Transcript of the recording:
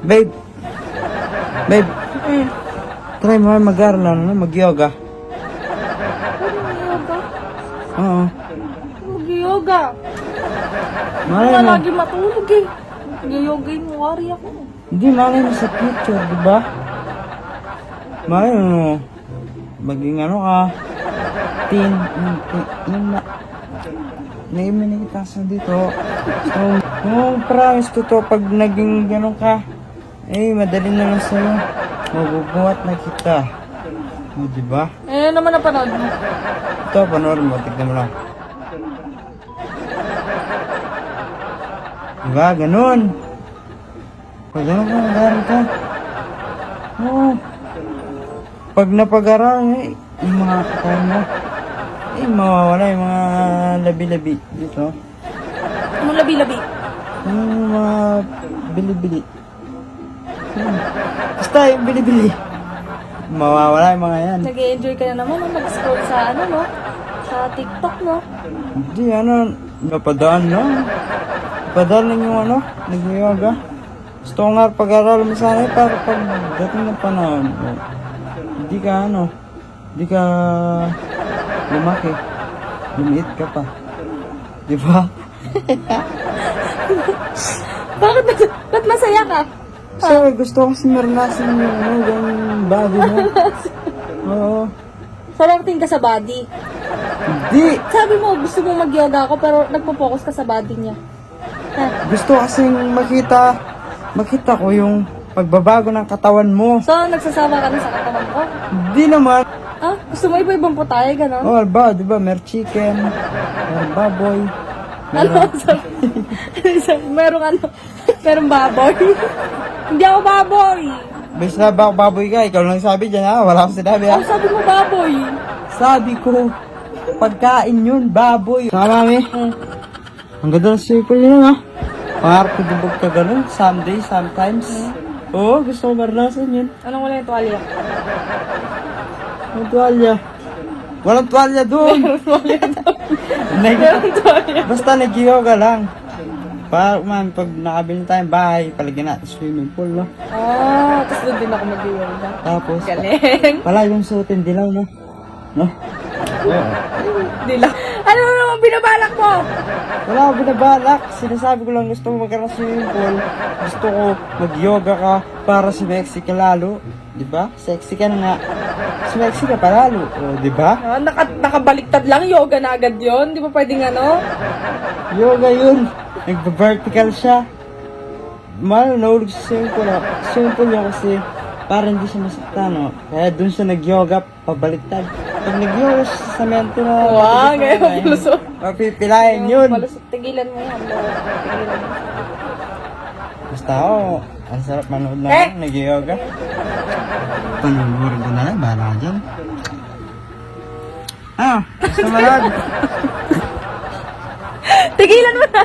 Babe. Babe. Try mo mag-aral mag-yoga. Yoga? Oo. Mag-yoga. Malay Wala mo. lagi matulog eh. Mag-yoga yung wari ako. Hindi, malay mo sa future, di ba? Malay mo. Maging ano ka. Teen. Naimin kita sa dito. So, promise ko to, pag naging gano'n ka, madali na lang sa'yo. Mabubuhat na kita. O, diba? Eh, naman napanood mo. Ito, panoorin mo. Tignan mo lang. Diba? Ganun. Pag gano'n ka, mag-aral ka. Oo. Pag napag-aral, yung mga katawan mo, mawawala yung mga labi-labi dito. Anong labi-labi? Yung mga bili-bili. Basta yung bili-bili. Mawawala yung mga yan. Nag-e-enjoy ka na naman mag-scroll sa ano, no? Sa TikTok, no? Hindi, napadaan lang. Napadaan lang yung nag-yoga. Gusto ko nga pag-aral mo sana para pag dating ng panahon. Hindi ka lumaki. Lumiit ka pa. Di ba? Ba't masaya ka? So, gusto ko kasi maranasan yung yung body mo. Oo. Sarapin ka sa body. Hindi. Sabi mo, gusto mo mag-yoga ako pero nagpo-focus ka sa body niya. Ha? Gusto kasi makita ko yung pagbabago ng katawan mo. So, nagsasawa ka na sa katawan ko? Hindi naman. Ah, gusto mo iba-ibang putahe, gano'n? Oh, di ba? Mer chicken, mer baboy. Ano? Merong baboy. Hindi ako baboy. Basta na ba ako baboy ka? Ikaw lang sabi dyan ha? Wala akong sinabi ha? Ang sabi mo baboy. Sabi ko, pagkain yun, baboy. Sama mami. Ang ganda ng circle yun ha? Pangarap ko dibog ka ganun. Someday, sometimes. Oo, gusto ko maranasan yun. Anong wala yung tuwalya? Ang tuwalya. Walang tuwalya doon. Merong tuwalya. Basta nag-yoga lang. Para pag nakabili tayong bahay, palagyan natin swimming pool, no? Ah, tapos doon din ako mag-yoga. Tapos, Galing. palaging suotin dilaw, no? No? Oo. Di lang. Ano naman binabalak mo? Wala akong binabalak. Sinasabi ko lang gusto ko magkaroon ng swimming pool. Gusto ko mag-yoga ka para sumexy ka lalo. Diba? Sexy ka na nga. Sumexy ka pa lalo. O, diba? Ah, nakabaliktad lang, yoga na agad yun. Di ba pwedeng ano? Yoga yun. Nagba-vertical siya. Nahulog sa swimming pool. Swimming pool yun kasi para hindi siya masaktan, no? Kaya dun siya nag-yoga, pabaliktad. Pag nag-yoga siya sa semento na... Wow, ngayon mapalusot. Mapipilayan yun. Mapalusot. Tigilan mo yan. Tigilan mo. Basta ako, ang sarap manood na nag-yoga. Panunurin ko na lang, bahala ka dyan. Gusto manood? Tigilan mo na.